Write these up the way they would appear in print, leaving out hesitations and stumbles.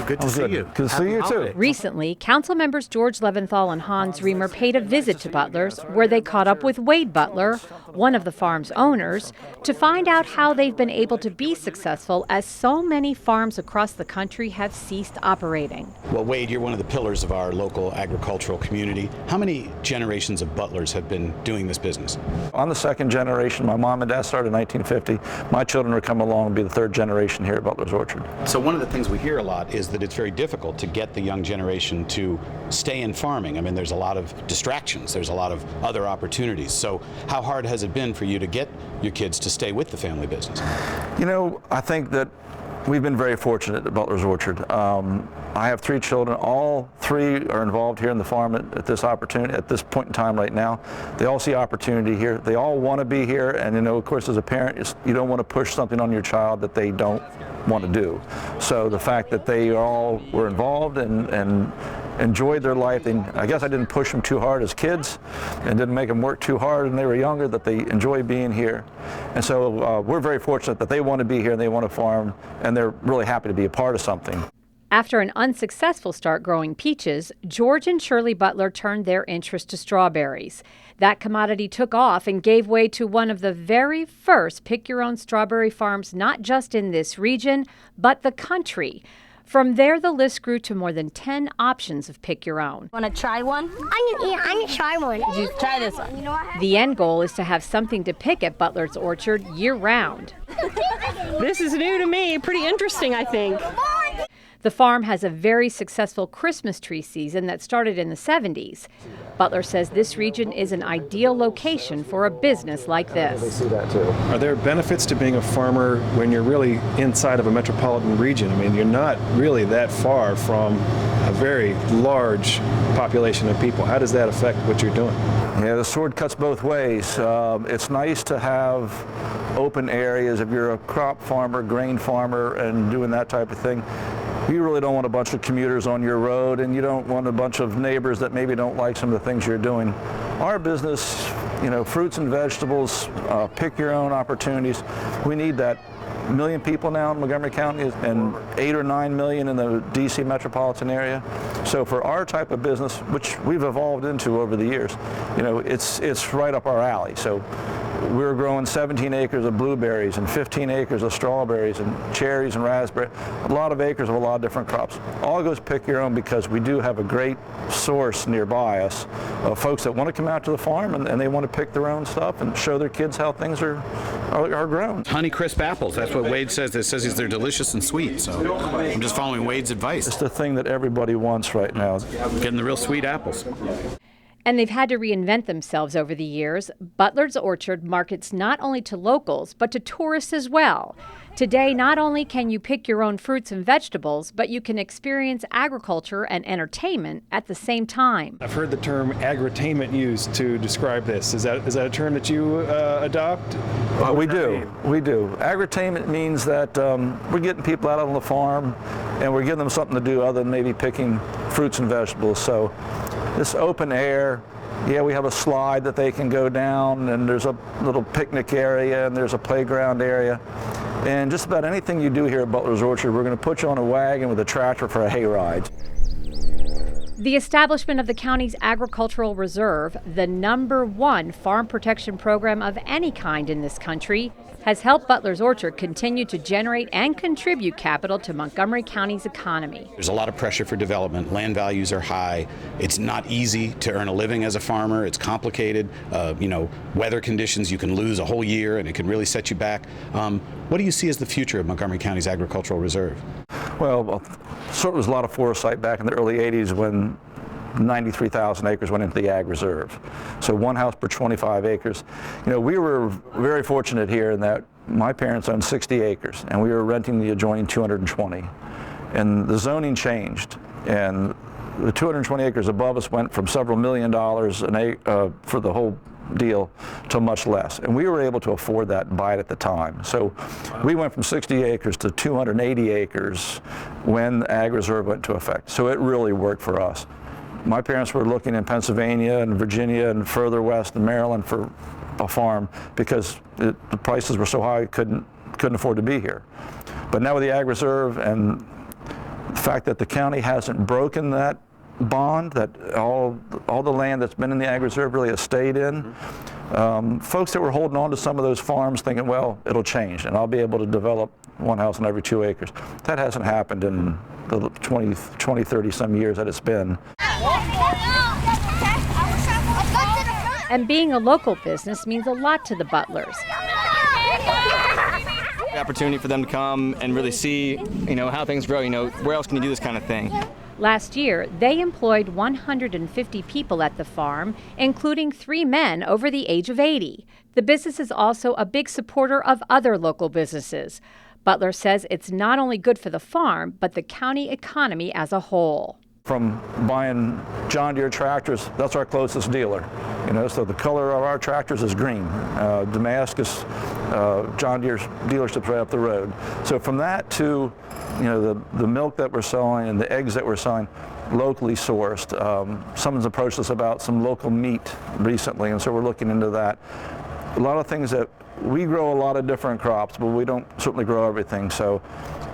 Good to see you. Good to see you too. Recently, council members George Leventhal and Hans Reamer paid a visit to Butlers, where they caught up with Wade Butler, one of the farm's owners, to find out how they've been able to be successful as so many farms across the country have ceased operating. Well, Wade, you're one of the pillars of our local agricultural community. How many generations of Butlers have been doing this business? I'm the second generation. My mom and dad started in 1950. My children are coming along and be the third generation here at Butlers Orchard. So one of the things we hear a lot is that it's very difficult to get the young generation to stay in farming. I mean, there's a lot of distractions. There's a lot of other opportunities. So how hard has it been for you to get your kids to stay with the family business? You know, I think that we've been very fortunate at Butlers Orchard. I have 3 children. All 3 are involved here in the farm at this opportunity, at this point in time right now. They all see opportunity here. They all want to be here, and you know, of course, as a parent, you don't want to push something on your child that they don't want to do. So the fact that they all were involved and enjoyed their life, and I guess I didn't push them too hard as kids and didn't make them work too hard when they were younger, that they enjoy being here. And so we're very fortunate that they want to be here and they want to farm, and they're really happy to be a part of something. After an unsuccessful start growing peaches, George and Shirley Butler turned their interest to strawberries. That commodity took off and gave way to one of the very first pick-your-own strawberry farms, not just in this region, but the country. From there, the list grew to more than 10 options of pick-your-own. Want to try one? I'm gonna try one. Did you try this one? The end goal is to have something to pick at Butlers Orchard year-round. This is new to me. Pretty interesting, I think. The farm has a very successful Christmas tree season that started in the 70s. Butler says this region is an ideal location for a business like this. They see that too. Are there benefits to being a farmer when you're really inside of a metropolitan region? I mean, you're not really that far from a very large population of people. How does that affect what you're doing? Yeah, the sword cuts both ways. It's nice to have open areas if you're a crop farmer, grain farmer, and doing that type of thing. You really don't want a bunch of commuters on your road, and you don't want a bunch of neighbors that maybe don't like some of the things you're doing. Our business, you know, fruits and vegetables, pick your own opportunities. We need that. 1 million people now in Montgomery County and 8 or 9 million in the DC metropolitan area. So for our type of business, which we've evolved into over the years, you know, it's right up our alley. So we're growing 17 acres of blueberries and 15 acres of strawberries and cherries and raspberries, a lot of acres of a lot of different crops. All goes pick your own because we do have a great source nearby us of folks that want to come out to the farm and they want to pick their own stuff and show their kids how things are grown. Honeycrisp apples, that's what Wade says. It says they're delicious and sweet, so I'm just following Wade's advice. It's the thing that everybody wants right now. Getting the real sweet apples. And they've had to reinvent themselves over the years. Butlers Orchard markets not only to locals, but to tourists as well. Today, not only can you pick your own fruits and vegetables, but you can experience agriculture and entertainment at the same time. I've heard the term agritainment used to describe this. Is that a term that you adopt? We do. Agritainment means that we're getting people out on the farm and we're giving them something to do other than maybe picking fruits and vegetables. So this open air, yeah, we have a slide that they can go down, and there's a little picnic area, and there's a playground area. And just about anything you do here at Butlers Orchard, we're going to put you on a wagon with a tractor for a hayride. The establishment of the county's agricultural reserve, the #1 farm protection program of any kind in this country, has helped Butlers Orchard continue to generate and contribute capital to Montgomery County's economy. There's a lot of pressure for development. Land values are high. It's not easy to earn a living as a farmer. It's complicated. You know, weather conditions, you can lose a whole year and it can really set you back. What do you see as the future of Montgomery County's agricultural reserve? Well, certainly was a lot of foresight back in the early 80s when 93,000 acres went into the ag reserve. So one house per 25 acres. You know, we were very fortunate here in that my parents owned 60 acres and we were renting the adjoining 220. And the zoning changed, and the 220 acres above us went from several $1 million for the whole deal to much less, and we were able to afford that and buy it at the time. So we went from 60 acres to 280 acres when the ag reserve went into effect. So it really worked for us. My parents were looking in Pennsylvania and Virginia and further west in Maryland for a farm because the prices were so high, couldn't afford to be here. But now with the ag reserve and The fact that the county hasn't broken that bond, that all the land that's been in the ag reserve really has stayed in. Folks that were holding on to some of those farms thinking, well, it'll change and I'll be able to develop one house on every 2 acres. That hasn't happened in the 20, 30 some years that it's been. And being a local business means a lot to the Butlers. The opportunity for them to come and really see, how things grow. Where else can you do this kind of thing? Last year, they employed 150 people at the farm, including 3 men over the age of 80. The business is also a big supporter of other local businesses. Butler says it's not only good for the farm, but the county economy as a whole. From buying John Deere tractors, that's our closest dealer. So the color of our tractors is green. Damascus, John Deere dealership's right up the road. So from that to, the milk that we're selling and the eggs that we're selling, locally sourced. Someone's approached us about some local meat recently, and so we're looking into that. A lot of things that we grow a lot of different crops, but we don't certainly grow everything. So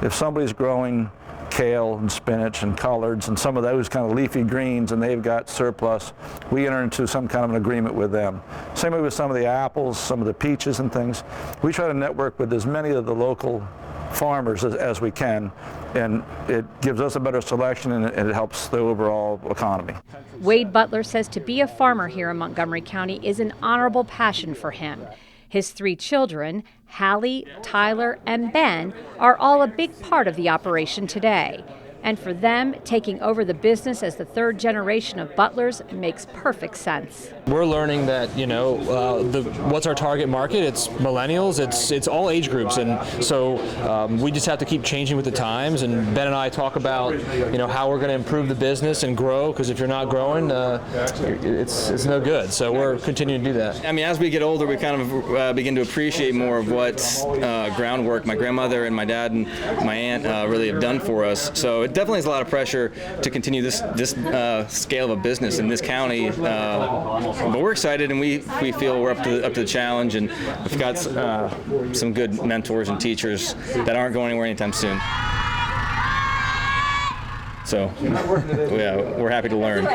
if somebody's growing kale and spinach and collards and some of those kind of leafy greens and they've got surplus, we enter into some kind of an agreement with them. Same way with some of the apples, some of the peaches and things. We try to network with as many of the local farmers as we can, and it gives us a better selection and it helps the overall economy. Wade Butler says to be a farmer here in Montgomery County is an honorable passion for him. His 3 children, Hallie, Tyler, and Ben, are all a big part of the operation today. And for them, taking over the business as the 3rd generation of Butlers makes perfect sense. We're learning that, what's our target market? It's millennials, it's all age groups, and so we just have to keep changing with the times. And Ben and I talk about, how we're going to improve the business and grow, because if you're not growing, it's no good. So we're continuing to do that. As we get older, we kind of begin to appreciate more of what groundwork my grandmother and my dad and my aunt really have done for us. So it definitely is a lot of pressure to continue this scale of a business in this county, but we're excited and we feel we're up to the challenge, and we've got some good mentors and teachers that aren't going anywhere anytime soon. So yeah, we're happy to learn.